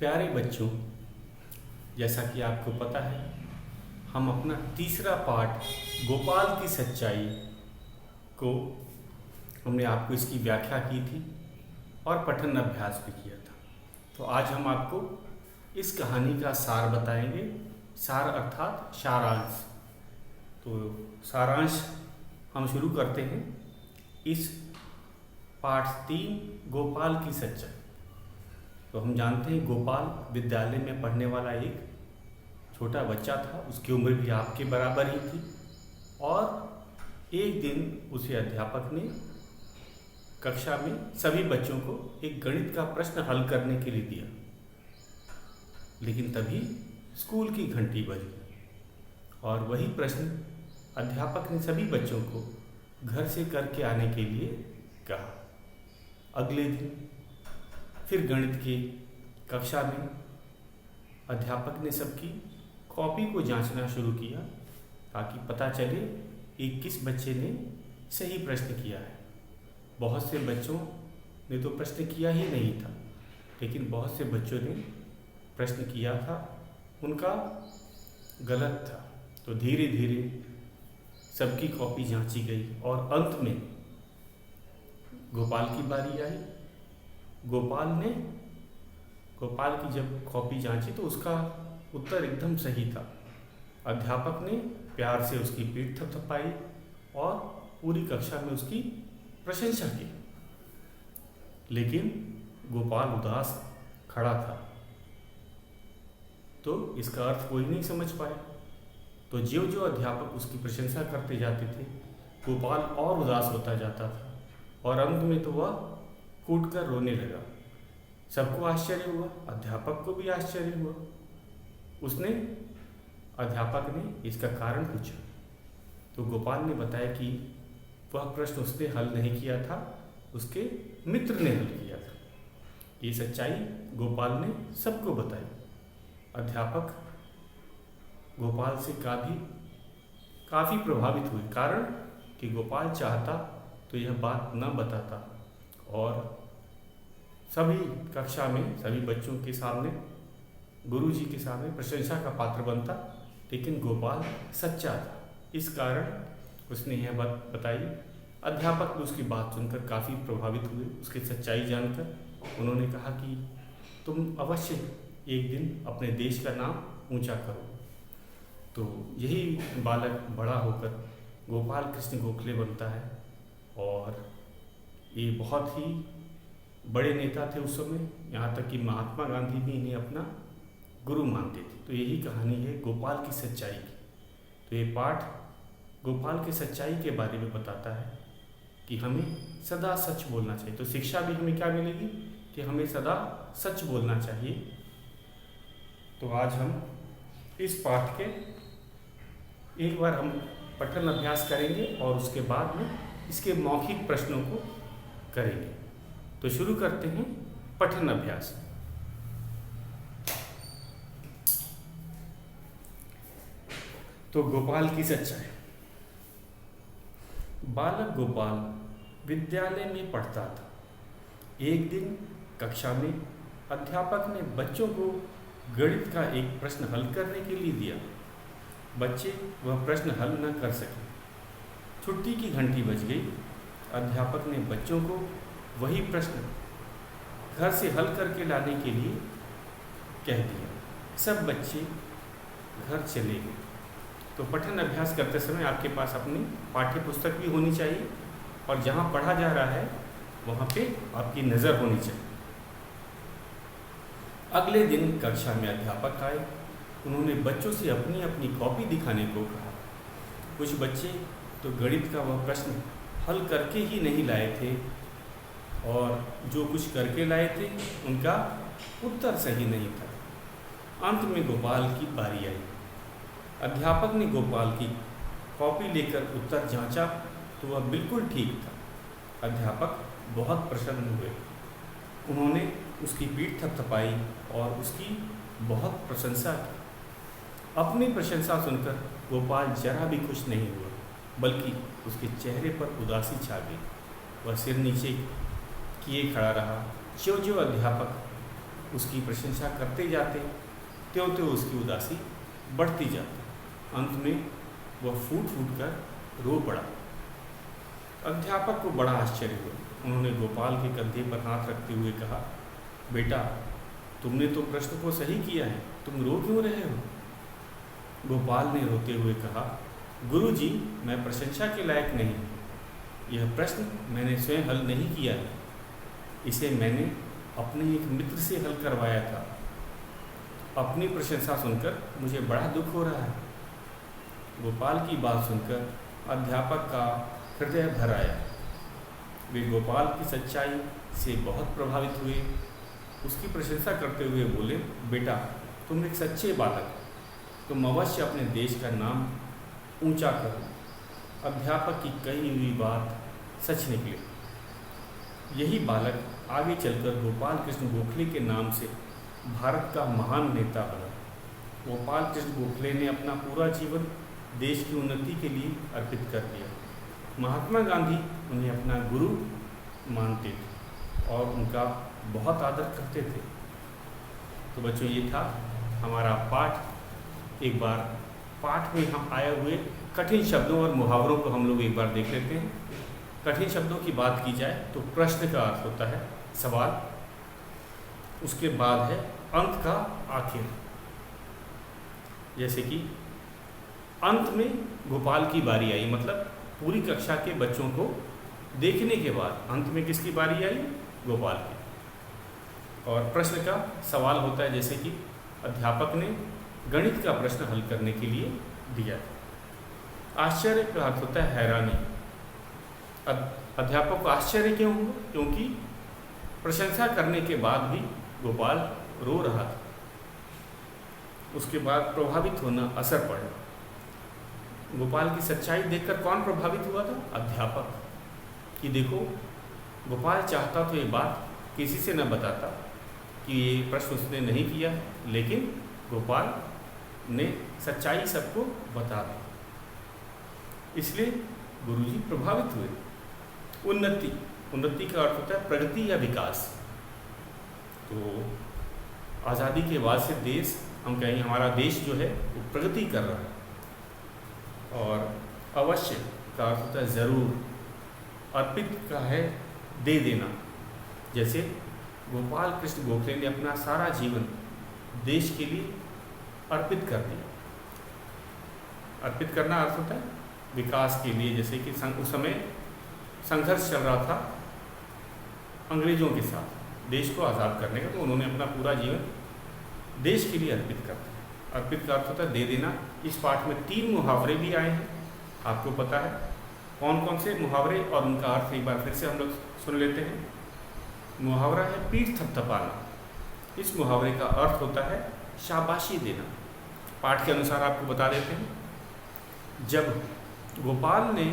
प्यारे बच्चों, जैसा कि आपको पता है, हम अपना तीसरा पाठ गोपाल की सच्चाई को हमने आपको इसकी व्याख्या की थी और पठन अभ्यास भी किया था। तो आज हम आपको इस कहानी का सार बताएंगे। सार अर्थात सारांश। तो सारांश हम शुरू करते हैं इस पाठ 3 गोपाल की सच्चाई। तो हम जानते हैं गोपाल विद्यालय में पढ़ने वाला एक छोटा बच्चा था। उसकी उम्र भी आपके बराबर ही थी और एक दिन उसे अध्यापक ने कक्षा में सभी बच्चों को एक गणित का प्रश्न हल करने के लिए दिया। लेकिन तभी स्कूल की घंटी बजी और वही प्रश्न अध्यापक ने सभी बच्चों को घर से करके आने के लिए कहा। अगले दिन फिर गणित की कक्षा में अध्यापक ने सबकी कॉपी को जांचना शुरू किया ताकि पता चले कि किस बच्चे ने सही प्रश्न किया है। बहुत से बच्चों ने तो प्रश्न किया ही नहीं था, लेकिन बहुत से बच्चों ने प्रश्न किया था, उनका गलत था। तो धीरे धीरे सबकी कॉपी जांची गई और अंत में गोपाल की बारी आई। गोपाल की जब कॉपी जांची तो उसका उत्तर एकदम सही था। अध्यापक ने प्यार से उसकी पीठ थपथपाई और पूरी कक्षा में उसकी प्रशंसा की। लेकिन गोपाल उदास खड़ा था, तो इसका अर्थ कोई नहीं समझ पाया। तो ज्यों ज्यों अध्यापक उसकी प्रशंसा करते जाते थे, गोपाल और उदास होता जाता था और अंत में तो वह कूट कर रोने लगा। सबको आश्चर्य हुआ, अध्यापक को भी आश्चर्य हुआ। अध्यापक ने इसका कारण पूछा तो गोपाल ने बताया कि वह प्रश्न उसने हल नहीं किया था, उसके मित्र ने हल किया था। ये सच्चाई गोपाल ने सबको बताई। अध्यापक गोपाल से काफ़ी प्रभावित हुए, कारण कि गोपाल चाहता तो यह बात न बताता और सभी कक्षा में सभी बच्चों के सामने, गुरुजी के सामने प्रशंसा का पात्र बनता। लेकिन गोपाल सच्चा था, इस कारण उसने यह बात बताई। अध्यापक भी उसकी बात सुनकर काफ़ी प्रभावित हुए, उसकी सच्चाई जानकर। उन्होंने कहा कि तुम अवश्य एक दिन अपने देश का नाम ऊंचा करो। तो यही बालक बड़ा होकर गोपाल कृष्ण गोखले बनता है और ये बहुत ही बड़े नेता थे उस समय। यहाँ तक कि महात्मा गांधी भी इन्हें अपना गुरु मानते थे। तो यही कहानी है गोपाल की सच्चाई की। तो ये पाठ गोपाल की सच्चाई के बारे में बताता है कि हमें सदा सच बोलना चाहिए। तो शिक्षा भी हमें क्या मिलेगी कि हमें सदा सच बोलना चाहिए। तो आज हम इस पाठ के एक बार हम पठन अभ्यास करेंगे और उसके बाद में इसके मौखिक प्रश्नों को करेंगे। तो शुरू करते हैं पठन अभ्यास। तो गोपाल की सच्चाई। बालक गोपाल विद्यालय में पढ़ता था। एक दिन कक्षा में अध्यापक ने बच्चों को गणित का एक प्रश्न हल करने के लिए दिया। बच्चे वह प्रश्न हल न कर सके। छुट्टी की घंटी बज गई। अध्यापक ने बच्चों को वही प्रश्न घर से हल करके लाने के लिए कह दिया। सब बच्चे घर चले गए। तो पठन अभ्यास करते समय आपके पास अपनी पाठ्य पुस्तक भी होनी चाहिए और जहाँ पढ़ा जा रहा है वहाँ पे आपकी नज़र होनी चाहिए। अगले दिन कक्षा में अध्यापक आए। उन्होंने बच्चों से अपनी अपनी कॉपी दिखाने को कहा। कुछ बच्चे तो गणित का वह प्रश्न हल करके ही नहीं लाए थे और जो कुछ करके लाए थे उनका उत्तर सही नहीं था। अंत में गोपाल की बारी आई। अध्यापक ने गोपाल की कॉपी लेकर उत्तर जांचा तो वह बिल्कुल ठीक था। अध्यापक बहुत प्रसन्न हुए। उन्होंने उसकी पीठ थपथपाई और उसकी बहुत प्रशंसा की। अपनी प्रशंसा सुनकर गोपाल जरा भी खुश नहीं हुआ, बल्कि उसके चेहरे पर उदासी छा गई। वह सिर नीचे किए खड़ा रहा। ज्यों ज्यों अध्यापक उसकी प्रशंसा करते जाते, त्यों त्यों उसकी उदासी बढ़ती जाती। अंत में वह फूट फूट कर रो पड़ा। अध्यापक को बड़ा आश्चर्य हुआ। उन्होंने गोपाल के कंधे पर हाथ रखते हुए कहा, बेटा, तुमने तो प्रश्न को सही किया है, तुम रो क्यों रहे हो? गोपाल ने रोते हुए कहा, गुरुजी, मैं प्रशंसा के लायक नहीं। यह प्रश्न मैंने स्वयं हल नहीं किया है, इसे मैंने अपने एक मित्र से हल करवाया था। अपनी प्रशंसा सुनकर मुझे बड़ा दुख हो रहा है। गोपाल की बात सुनकर अध्यापक का हृदय भर आया। वे गोपाल की सच्चाई से बहुत प्रभावित हुए। उसकी प्रशंसा करते हुए बोले, बेटा, तुम एक सच्चे बालक, तुम अवश्य अपने देश का नाम ऊंचा करो। अध्यापक की कही हुई बात सच निकली। यही बालक आगे चलकर गोपाल कृष्ण गोखले के नाम से भारत का महान नेता बना। गोपाल कृष्ण गोखले ने अपना पूरा जीवन देश की उन्नति के लिए अर्पित कर दिया। महात्मा गांधी उन्हें अपना गुरु मानते थे और उनका बहुत आदर करते थे। तो बच्चों, ये था हमारा पाठ। एक बार पाठ में हम आए हुए कठिन शब्दों और मुहावरों को हम लोग एक बार देख लेते हैं। कठिन शब्दों की बात की जाए तो प्रश्न का अर्थ होता है सवाल, उसके बाद है अंत का आखिर। जैसे कि अंत में गोपाल की बारी आई, मतलब पूरी कक्षा के बच्चों को देखने के बाद अंत में किसकी बारी आई? गोपाल की। और प्रश्न का सवाल होता है जैसे कि अध्यापक ने गणित का प्रश्न हल करने के लिए दिया। आश्चर्य का अर्थ होता है हैरानी। अध्यापक को आश्चर्य क्यों हुआ? क्योंकि प्रशंसा करने के बाद भी गोपाल रो रहा था। उसके बाद प्रभावित होना, असर पड़ा। गोपाल की सच्चाई देखकर कौन प्रभावित हुआ था? अध्यापक। कि देखो, गोपाल चाहता तो ये बात किसी से न बताता कि ये प्रश्न उसने नहीं किया, लेकिन गोपाल ने सच्चाई सबको बता दी। इसलिए गुरुजी प्रभावित हुए। उन्नति, उन्नति का अर्थ होता है प्रगति या विकास। तो आज़ादी के बाद से देश, हम कहेंगे हमारा देश जो है वो प्रगति कर रहा है। और अवश्य का अर्थ होता है ज़रूर। अर्पित का है दे देना। जैसे गोपाल कृष्ण गोखले ने अपना सारा जीवन देश के लिए अर्पित कर दिया। अर्पित करना अर्थ होता है विकास के लिए। जैसे कि उस समय संघर्ष चल रहा था अंग्रेज़ों के साथ देश को आज़ाद करने का, तो उन्होंने अपना पूरा जीवन देश के लिए अर्पित कर दिया। अर्पित का अर्थ होता है दे देना। इस पाठ में 3 मुहावरे भी आए हैं, आपको पता है कौन कौन से मुहावरे और उनका अर्थ एक बार फिर से हम लोग सुन लेते हैं। मुहावरा है पीठ थपथपाना। इस मुहावरे का अर्थ होता है शाबाशी देना। पाठ के अनुसार आपको बता देते हैं। जब गोपाल ने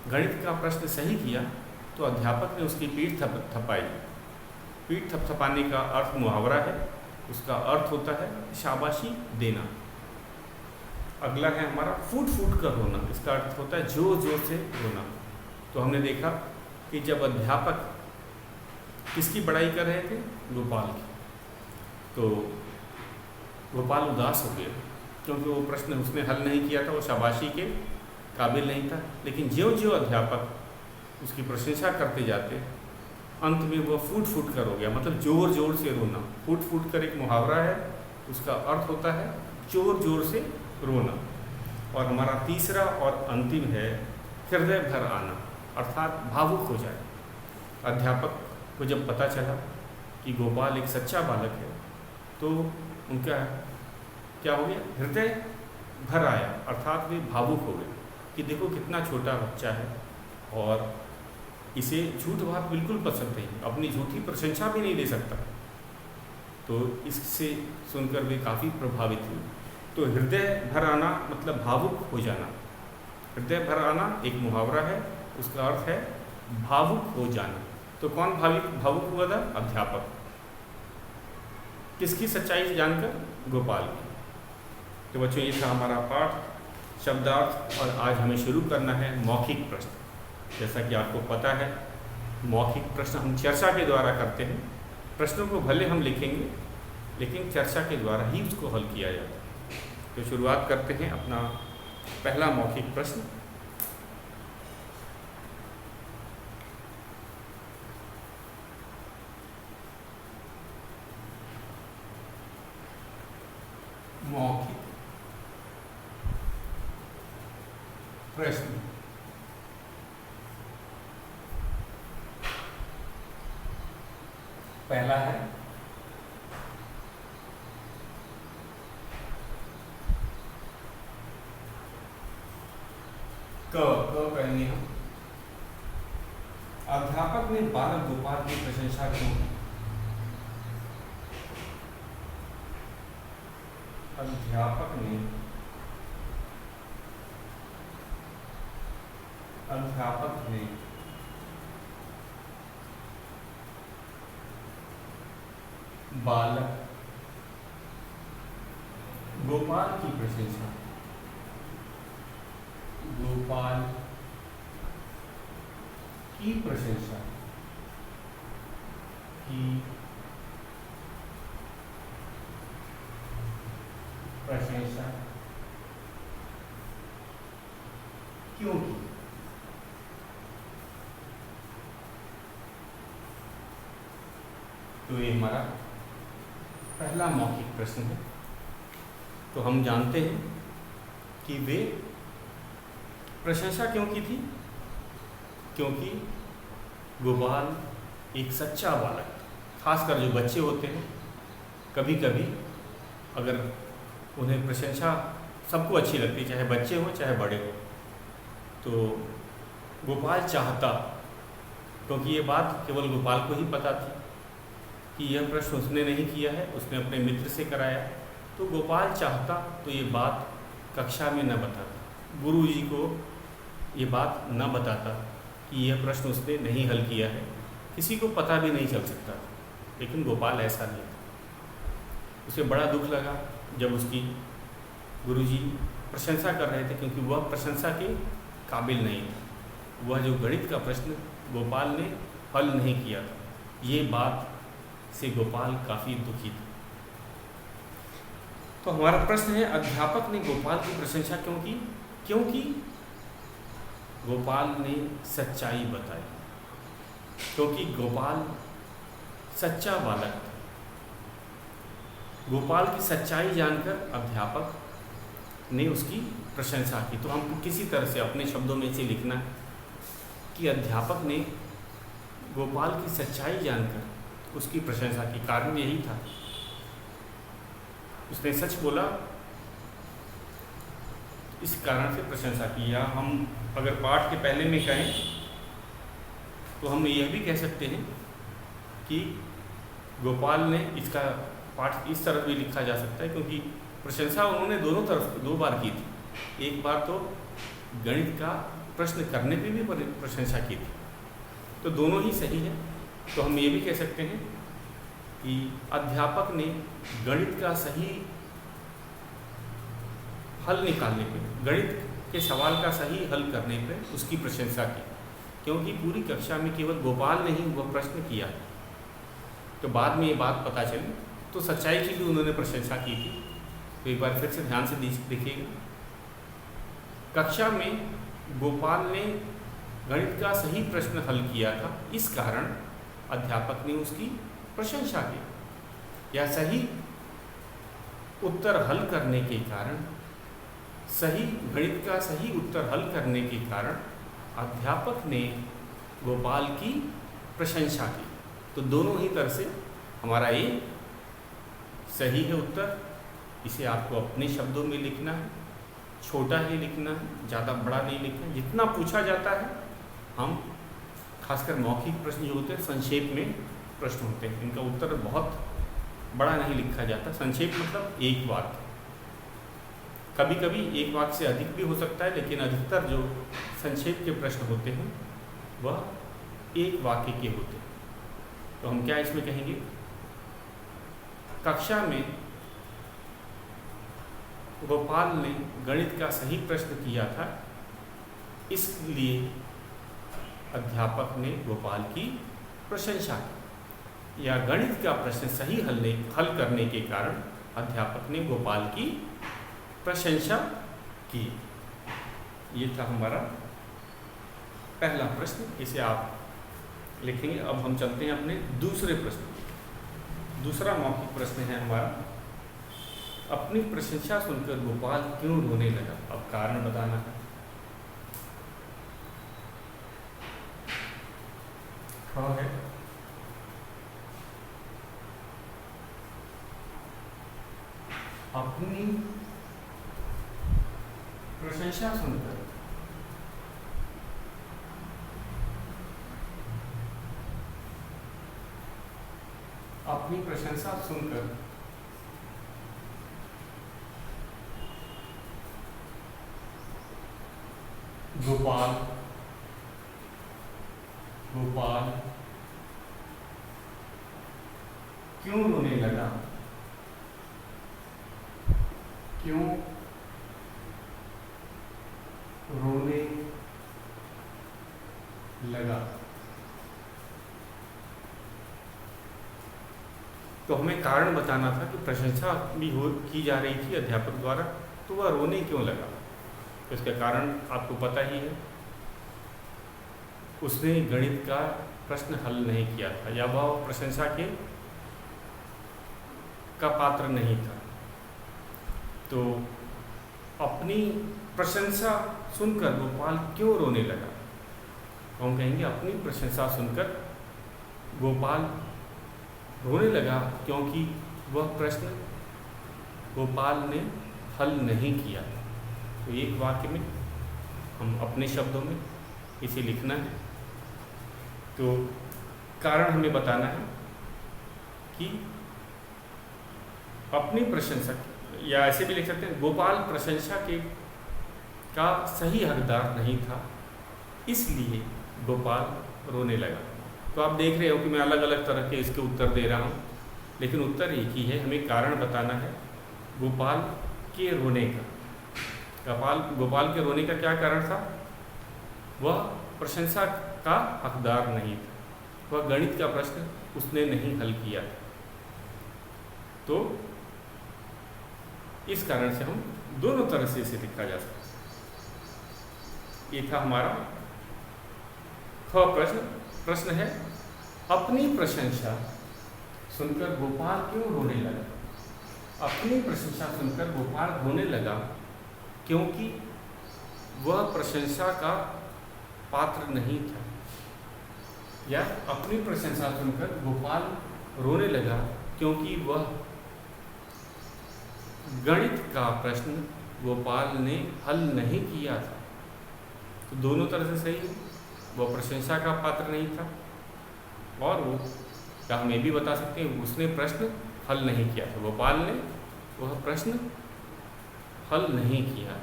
गणित का प्रश्न सही किया तो अध्यापक ने उसकी पीठ थपथपाई। पीठ थपथपाने का अर्थ मुहावरा है, उसका अर्थ होता है शाबाशी देना। अगला है हमारा फूट फूट कर रोना। इसका अर्थ होता है जोर जोर से रोना। तो हमने देखा कि जब अध्यापक किसकी बड़ाई कर रहे थे? गोपाल की। तो गोपाल उदास हो गया क्योंकि वो प्रश्न उसने हल नहीं किया था, वो शाबाशी के काबिल नहीं था। लेकिन ज्यों ज्यों अध्यापक उसकी प्रशंसा करते जाते, अंत में वो फूट फूट कर हो गया, मतलब जोर जोर से रोना। फूट फूट कर एक मुहावरा है, उसका अर्थ होता है जोर जोर से रोना। और हमारा तीसरा और अंतिम है हृदय भर आना, अर्थात भावुक हो जाए। अध्यापक को जब पता चला कि गोपाल एक सच्चा बालक है तो उनका क्या हो गया? हृदय भर आया, अर्थात वे भावुक हो गए कि देखो कितना छोटा बच्चा है और इसे झूठ बात बिल्कुल पसंद नहीं, अपनी झूठी प्रशंसा भी नहीं दे सकता। तो इससे सुनकर वे काफ़ी प्रभावित हुए। तो हृदय भर आना मतलब भावुक हो जाना। हृदय भर आना एक मुहावरा है, उसका अर्थ है भावुक हो जाना। तो कौन भावुक हुआ था? अध्यापक। किसकी सच्चाई जानकर? गोपाल की। तो बच्चों, ये था हमारा पाठ शब्दार्थ। और आज हमें शुरू करना है मौखिक प्रश्न। जैसा कि आपको पता है, मौखिक प्रश्न हम चर्चा के द्वारा करते हैं। प्रश्नों को भले हम लिखेंगे लेकिन चर्चा के द्वारा ही उसको हल किया जाता है। तो शुरुआत करते हैं अपना पहला मौखिक प्रश्न। मौखिक प्रश्न। पहला है क कहेंगे हम। अध्यापक ने बालक गोपाल की प्रशंसा क्यों की? अध्यापक ने बालक गोपाल की प्रशंसा क्यों की? तो ये हमारा पहला मौखिक प्रश्न है। तो हम जानते हैं कि वे प्रशंसा क्यों की थी? क्योंकि गोपाल एक सच्चा बालक था। खासकर जो बच्चे होते हैं, कभी कभी अगर उन्हें प्रशंसा सबको अच्छी लगती है, चाहे बच्चे हो चाहे बड़े हो। तो गोपाल चाहता, क्योंकि ये बात केवल गोपाल को ही पता थी कि यह प्रश्न उसने नहीं किया है, उसने अपने मित्र से कराया। तो गोपाल चाहता तो ये बात कक्षा में न बताता, गुरुजी को ये बात न बताता कि यह प्रश्न उसने नहीं हल किया है, किसी को पता भी नहीं चल सकता था। लेकिन गोपाल ऐसा नहीं था। उसे बड़ा दुख लगा जब उसकी गुरुजी प्रशंसा कर रहे थे, क्योंकि वह प्रशंसा के काबिल नहीं था। वह जो गणित का प्रश्न गोपाल ने हल नहीं किया था, ये बात से गोपाल काफ़ी दुखी था। तो हमारा प्रश्न है, अध्यापक ने गोपाल की प्रशंसा क्यों की? क्योंकि गोपाल ने सच्चाई बताई, क्योंकि गोपाल सच्चा बालक था। गोपाल की सच्चाई जानकर अध्यापक ने उसकी प्रशंसा की। तो हमको किसी तरह से अपने शब्दों में से लिखना है कि अध्यापक ने गोपाल की सच्चाई जानकर उसकी प्रशंसा की। कारण यही था, उसने सच बोला, इस कारण से प्रशंसा की। या हम अगर पाठ के पहले में कहें तो हम यह भी कह सकते हैं कि गोपाल ने, इसका पाठ इस तरह भी लिखा जा सकता है, क्योंकि प्रशंसा उन्होंने दोनों तरफ 2 बार की थी। एक बार तो गणित का प्रश्न करने पे भी प्रशंसा की थी, तो दोनों ही सही है। तो हम ये भी कह सकते हैं कि अध्यापक ने गणित का सही हल निकालने पे, गणित के सवाल का सही हल करने पे उसकी प्रशंसा की, क्योंकि पूरी कक्षा में केवल गोपाल ने ही वह प्रश्न किया। तो बाद में ये बात पता चली, तो सच्चाई की भी उन्होंने प्रशंसा की थी। तो एक बार फिर से ध्यान से देखिएगा, कक्षा में गोपाल ने गणित का सही प्रश्न हल किया था, इस कारण अध्यापक ने उसकी प्रशंसा की। या सही उत्तर हल करने के कारण, सही गणित का सही उत्तर हल करने के कारण अध्यापक ने गोपाल की प्रशंसा की। तो दोनों ही तरह से हमारा ये सही है उत्तर। इसे आपको अपने शब्दों में लिखना है, छोटा ही लिखना है, ज़्यादा बड़ा नहीं लिखना है। जितना पूछा जाता है, हम खासकर मौखिक प्रश्न जो होते हैं संक्षेप में प्रश्न होते हैं, इनका उत्तर बहुत बड़ा नहीं लिखा जाता। संक्षेप मतलब एक वाक्य, कभी कभी एक वाक्य से अधिक भी हो सकता है, लेकिन अधिकतर जो संक्षेप के प्रश्न होते हैं वह एक वाक्य के होते हैं। तो हम क्या इसमें कहेंगे, कक्षा में गोपाल ने गणित का सही प्रश्न किया था, इसलिए अध्यापक ने गोपाल की प्रशंसा की। या गणित का प्रश्न सही हल करने के कारण अध्यापक ने गोपाल की प्रशंसा की। ये था हमारा पहला प्रश्न, इसे आप लिखेंगे। अब हम चलते हैं अपने दूसरे प्रश्न। दूसरा मौखिक प्रश्न है हमारा, अपनी प्रशंसा सुनकर गोपाल क्यों रोने लगा। अब कारण बताना है। है अपनी प्रशंसा सुनकर अपनी प्रशंसा सुनकर गोपाल क्यों रोने लगा। क्यों रोने लगा। तो हमें कारण बताना था कि प्रशंसा भी की जा रही थी अध्यापक द्वारा, तो वह रोने क्यों लगा। तो इसका कारण आपको पता ही है, उसने गणित का प्रश्न हल नहीं किया था या वह प्रशंसा का पात्र नहीं था। तो अपनी प्रशंसा सुनकर गोपाल क्यों रोने लगा। तो हम कहेंगे अपनी प्रशंसा सुनकर गोपाल रोने लगा क्योंकि वह प्रश्न गोपाल ने हल नहीं किया। तो एक वाक्य में हम अपने शब्दों में इसे लिखना है। तो कारण हमें बताना है कि अपनी प्रशंसा, या ऐसे भी लिख सकते हैं, गोपाल प्रशंसा का सही हकदार नहीं था, इसलिए गोपाल रोने लगा। तो आप देख रहे हो कि मैं अलग अलग तरह के इसके उत्तर दे रहा हूँ, लेकिन उत्तर एक ही है। हमें कारण बताना है गोपाल के रोने का। गोपाल के रोने का क्या कारण था। वह प्रशंसा का हकदार नहीं था, वह गणित का प्रश्न उसने नहीं हल किया था। तो इस कारण से हम दोनों तरह से इसे लिखा जा सकता है। ये था हमारा प्रश्न है, अपनी प्रशंसा सुनकर गोपाल क्यों रोने लगा। अपनी प्रशंसा सुनकर गोपाल रोने लगा क्योंकि वह प्रशंसा का पात्र नहीं था। या अपनी प्रशंसा सुनकर गोपाल रोने लगा क्योंकि वह गणित का प्रश्न गोपाल ने हल नहीं किया था। तो दोनों तरह से सही है, वह प्रशंसा का पात्र नहीं था, और वो, या हम ये भी बता सकते हैं, उसने प्रश्न हल नहीं किया था। गोपाल ने वह प्रश्न हल नहीं किया।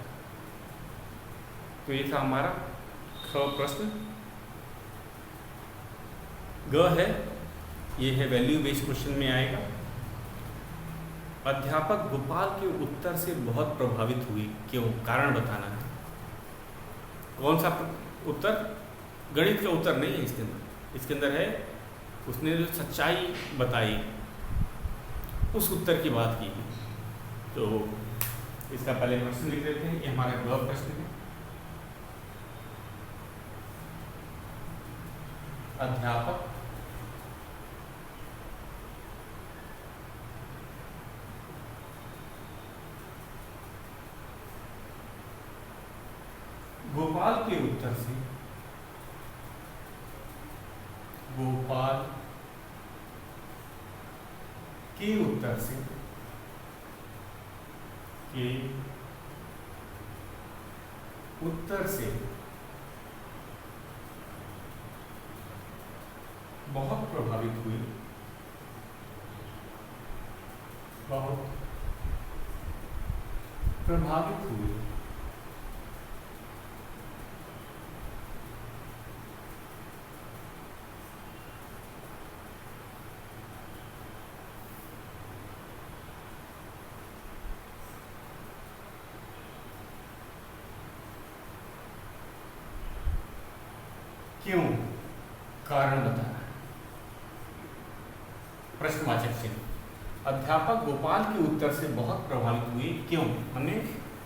तो ये था हमारा ख प्रश्न। ग है, ये है वैल्यू बेस्ड क्वेश्चन में आएगा। अध्यापक गोपाल के उत्तर से बहुत प्रभावित हुई, क्यों, कारण बताना है। कौन सा उत्तर, गणित का उत्तर नहीं है इसके अंदर है, उसने जो सच्चाई बताई उस उत्तर की बात की। तो इसका पहले प्रश्न लिख लेते हैं। ये हमारा ग प्रश्न है। अध्यापक गोपाल के उत्तर से बहुत प्रभावित हुई। क्यों, कारण बताना है। प्रश्नवाचक चिन्ह। अध्यापक गोपाल के उत्तर से बहुत प्रभावित हुए, क्यों? हमें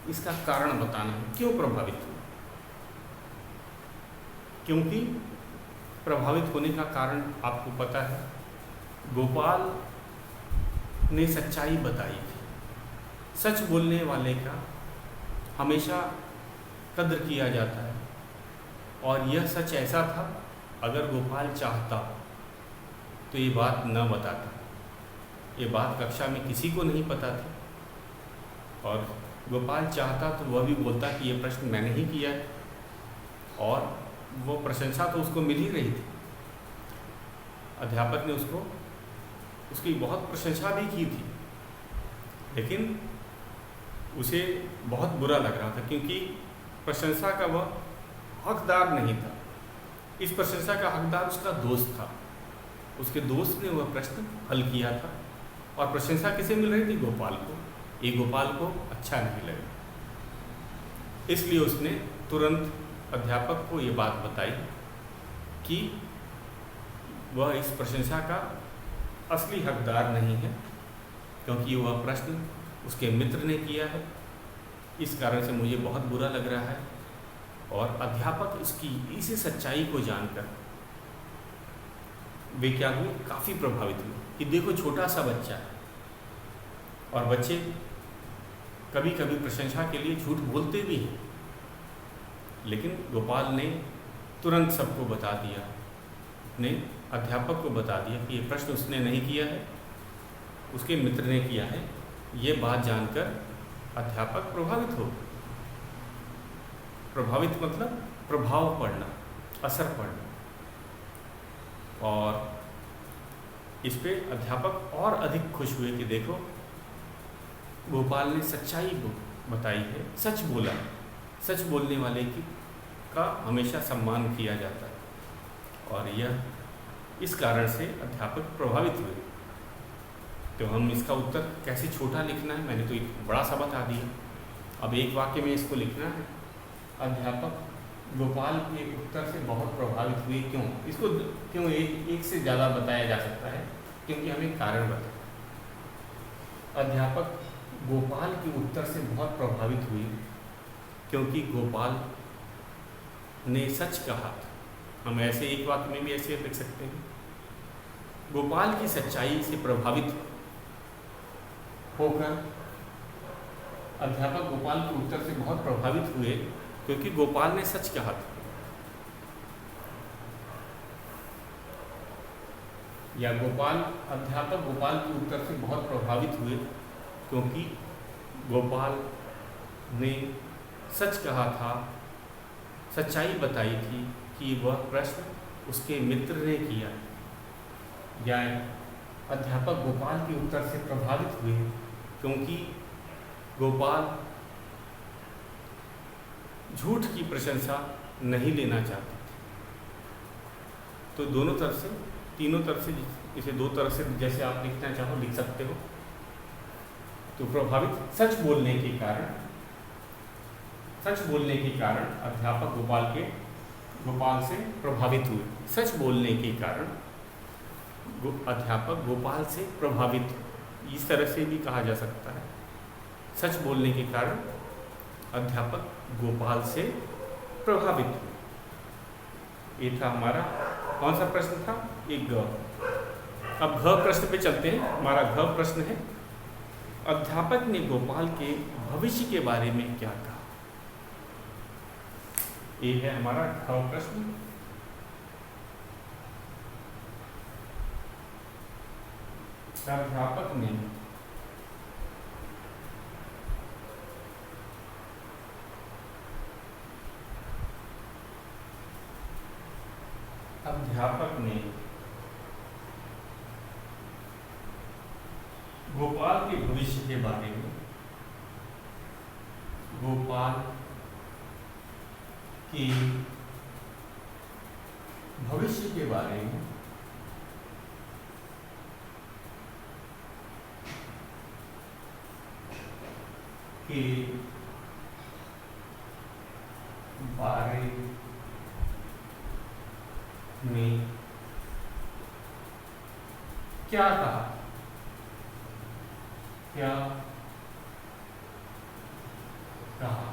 इसका कारण बताना है, क्यों प्रभावित हुए। क्योंकि प्रभावित होने का कारण आपको पता है, गोपाल ने सच्चाई बताई थी। सच बोलने वाले का हमेशा कद्र किया जाता है, और यह सच ऐसा था, अगर गोपाल चाहता तो ये बात न बताता। ये बात कक्षा में किसी को नहीं पता थी, और गोपाल चाहता तो वह भी बोलता कि ये प्रश्न मैंने ही किया है, और वो प्रशंसा तो उसको मिल ही रही थी। अध्यापक ने उसकी बहुत प्रशंसा भी की थी, लेकिन उसे बहुत बुरा लग रहा था, क्योंकि प्रशंसा का वह हकदार नहीं था। इस प्रशंसा का हकदार उसका दोस्त था। उसके दोस्त ने वह प्रश्न हल किया था, और प्रशंसा किसे मिल रही थी? गोपाल को। ये गोपाल को अच्छा नहीं लगा, इसलिए उसने तुरंत अध्यापक को ये बात बताई कि वह इस प्रशंसा का असली हकदार नहीं है, क्योंकि वह प्रश्न उसके मित्र ने किया है। इस कारण से मुझे बहुत बुरा लग रहा है। और अध्यापक इसी सच्चाई को जानकर वे क्या हुए? काफ़ी प्रभावित हुए कि देखो, छोटा सा बच्चा है, और बच्चे कभी कभी प्रशंसा के लिए झूठ बोलते भी हैं। लेकिन गोपाल ने तुरंत सबको बता दिया, ने अध्यापक को बता दिया कि ये प्रश्न उसने नहीं किया है, उसके मित्र ने किया है। ये बात जानकर अध्यापक प्रभावित हो। प्रभावित मतलब प्रभाव पड़ना, असर पड़ना। और इस पे अध्यापक और अधिक खुश हुए कि देखो, गोपाल ने सच्चाई बताई है, सच बोला है। सच बोलने वाले का हमेशा सम्मान किया जाता है, और यह इस कारण से अध्यापक प्रभावित हुए। तो हम इसका उत्तर कैसे छोटा लिखना है, मैंने तो एक बड़ा सा बता दिया। अब एक वाक्य में इसको लिखना है, अध्यापक गोपाल के उत्तर से बहुत प्रभावित हुए, क्यों? इसको क्यों एक से ज़्यादा बताया जा सकता है, क्योंकि हमें कारण बताए। अध्यापक गोपाल के उत्तर से बहुत प्रभावित हुए, क्योंकि गोपाल ने सच कहा था। हम ऐसे एक वाक्य में भी ऐसे लिख सकते हैं, गोपाल की सच्चाई से प्रभावित होकर अध्यापक गोपाल के उत्तर से बहुत प्रभावित हुए, क्योंकि गोपाल ने सच कहा था। या अध्यापक गोपाल के उत्तर से बहुत प्रभावित हुए, क्योंकि गोपाल ने सच कहा था, सच्चाई बताई थी कि वह प्रश्न उसके मित्र ने किया। या अध्यापक गोपाल के उत्तर से प्रभावित हुए, क्योंकि गोपाल झूठ की प्रशंसा नहीं लेना चाहते थे। तो दोनों तरफ से, तीनों तरफ से, इसे दो तरफ से जैसे आप लिखना चाहो लिख सकते हो। तो प्रभावित, सच बोलने के कारण अध्यापक गोपाल से प्रभावित हुए। सच बोलने के कारण अध्यापक गोपाल से प्रभावित, इस तरह से भी कहा जा सकता है। सच बोलने के कारण अध्यापक गोपाल से प्रभावित हुए। ये था हमारा कौन सा प्रश्न था? एक ग। अब घ प्रश्न पे चलते हैं। हमारा घ प्रश्न है, अध्यापक ने गोपाल के भविष्य के बारे में क्या कहा? ये है हमारा घ प्रश्न। अध्यापक ने गोपाल के भविष्य के बारे में, गोपाल के भविष्य के बारे में क्या कहा? क्या कहा।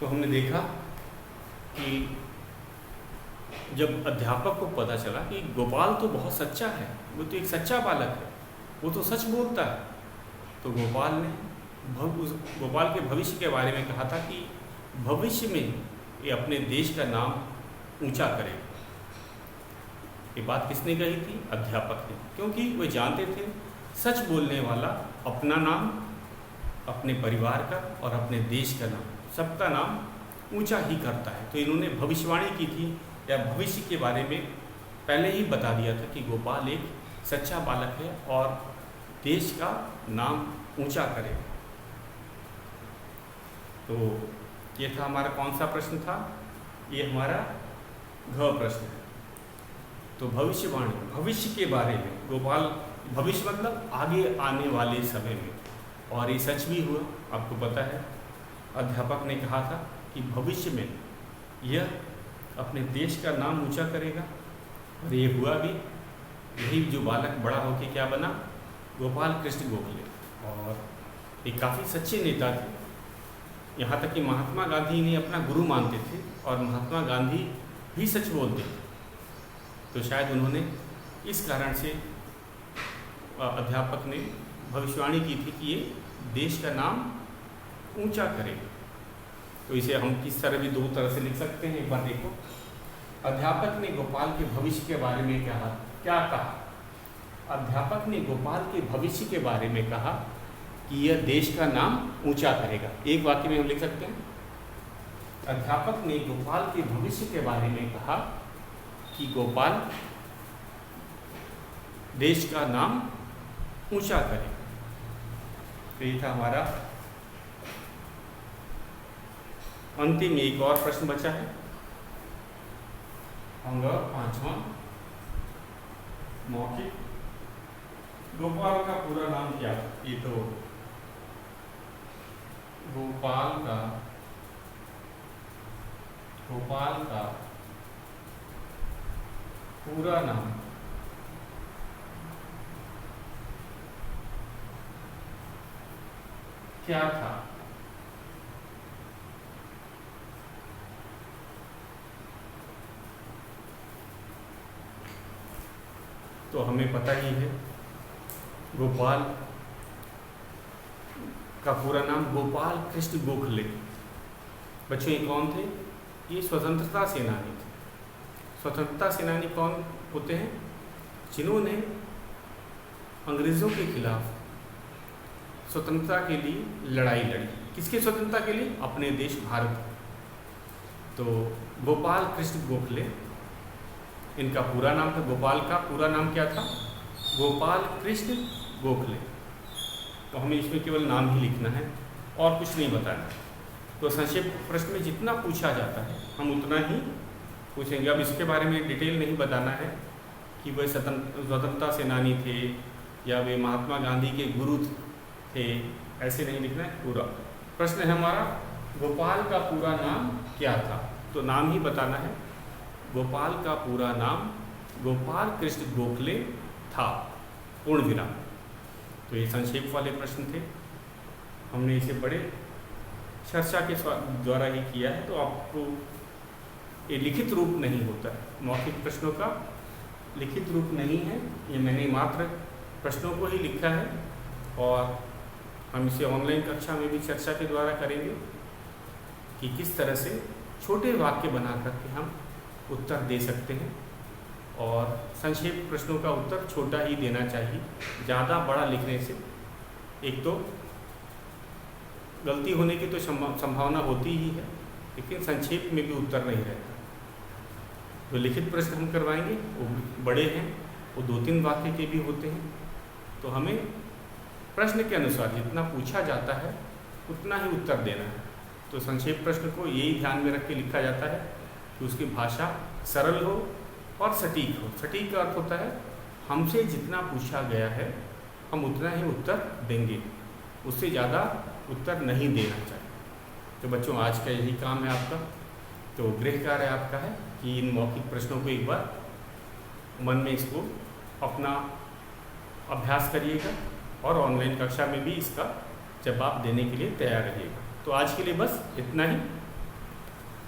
तो हमने देखा कि जब अध्यापक को पता चला कि गोपाल तो बहुत सच्चा है, वो तो एक सच्चा बालक है, वो तो सच बोलता है, तो गोपाल ने गोपाल के भविष्य के बारे में कहा था कि भविष्य में ये अपने देश का नाम ऊंचा करेगा। ये बात किसने कही थी? अध्यापक ने, क्योंकि वे जानते थे सच बोलने वाला अपना नाम, अपने परिवार का और अपने देश का नाम, सबका नाम ऊंचा ही करता है। तो इन्होंने भविष्यवाणी की थी या भविष्य के बारे में पहले ही बता दिया था कि गोपाल एक सच्चा बालक है और देश का नाम ऊंचा करेगा। तो ये था हमारा कौन सा प्रश्न था? ये हमारा घ प्रश्न है। तो भविष्यवाणी, भविष्य के बारे में गोपाल, भविष्य मतलब आगे आने वाले समय में, और ये सच भी हुआ। आपको पता है अध्यापक ने कहा था कि भविष्य में यह अपने देश का नाम ऊंचा करेगा, और ये हुआ भी। यही जो बालक बड़ा होकर क्या बना? गोपाल कृष्ण गोखले। और ये काफ़ी सच्चे नेता थे, यहाँ तक कि महात्मा गांधी ने अपना गुरु मानते थे और महात्मा गांधी भी सच बोलते थे। तो शायद उन्होंने इस कारण से अध्यापक ने भविष्यवाणी की थी कि ये देश का नाम ऊंचा करेगा। तो इसे हम किस तरह भी दो तरह से लिख सकते हैं। एक बार देखो, अध्यापक ने गोपाल के भविष्य के बारे में क्या कहा? अध्यापक ने गोपाल के भविष्य के बारे में कहा कि यह देश का नाम ऊंचा करेगा। एक वाक्य में हम लिख सकते हैं, अध्यापक ने गोपाल के भविष्य के बारे में कहा कि गोपाल देश का नाम ऊंचा करेगा। तो ये था हमारा अंतिम। एक और प्रश्न बचा है, अंग 5वां, मौखिक। गोपाल का पूरा नाम क्या? ये तो गोपाल का पूरा नाम क्या था? तो हमें पता ही है गोपाल का पूरा नाम गोपाल कृष्ण गोखले। बच्चों ये कौन थे? ये स्वतंत्रता सेनानी थे। स्वतंत्रता सेनानी कौन होते हैं? जिन्होंने अंग्रेज़ों के खिलाफ स्वतंत्रता के लिए लड़ाई लड़ी। किसकी स्वतंत्रता के लिए? अपने देश भारत। तो गोपाल कृष्ण गोखले इनका पूरा नाम था। गोपाल का पूरा नाम क्या था? गोपाल कृष्ण गोखले। तो हमें इसमें केवल नाम ही लिखना है और कुछ नहीं बताना। तो संक्षेप प्रश्न में जितना पूछा जाता है हम उतना ही पूछेंगे। अब इसके बारे में डिटेल नहीं बताना है कि वे स्वतंत्रता सेनानी थे या वे महात्मा गांधी के गुरु थे, ऐसे नहीं लिखना है। पूरा प्रश्न है हमारा, गोपाल का पूरा नाम क्या था? तो नाम ही बताना है। गोपाल का पूरा नाम गोपाल कृष्ण गोखले था, पूर्ण विराम। तो ये संक्षेप वाले प्रश्न थे। हमने इसे बड़े चर्चा के द्वारा ही किया है। तो आपको ये लिखित रूप नहीं होता है, मौखिक प्रश्नों का लिखित रूप नहीं है। ये मैंने मात्र प्रश्नों को ही लिखा है और हम इसे ऑनलाइन कक्षा में भी चर्चा के द्वारा करेंगे कि किस तरह से छोटे वाक्य बना करके हम उत्तर दे सकते हैं। और संक्षेप प्रश्नों का उत्तर छोटा ही देना चाहिए। ज़्यादा बड़ा लिखने से एक तो गलती होने की तो संभावना होती ही है, लेकिन संक्षेप में भी उत्तर नहीं रहता। जो लिखित प्रश्न हम करवाएंगे वो बड़े हैं, वो 2-3 वाक्य के भी होते हैं। तो हमें प्रश्न के अनुसार जितना पूछा जाता है उतना ही उत्तर देना है। तो संक्षेप प्रश्न को यही ध्यान में रख के लिखा जाता है कि उसकी भाषा सरल हो और सटीक हो। सटीक का अर्थ होता है हमसे जितना पूछा गया है हम उतना ही उत्तर देंगे, उससे ज़्यादा उत्तर नहीं देना चाहिए। तो बच्चों आज का यही काम है आपका। तो गृह कार्य आपका है कि इन मौखिक प्रश्नों को एक बार मन में इसको अपना अभ्यास करिएगा और ऑनलाइन कक्षा में भी इसका जवाब देने के लिए तैयार रहिएगा। तो आज के लिए बस इतना ही।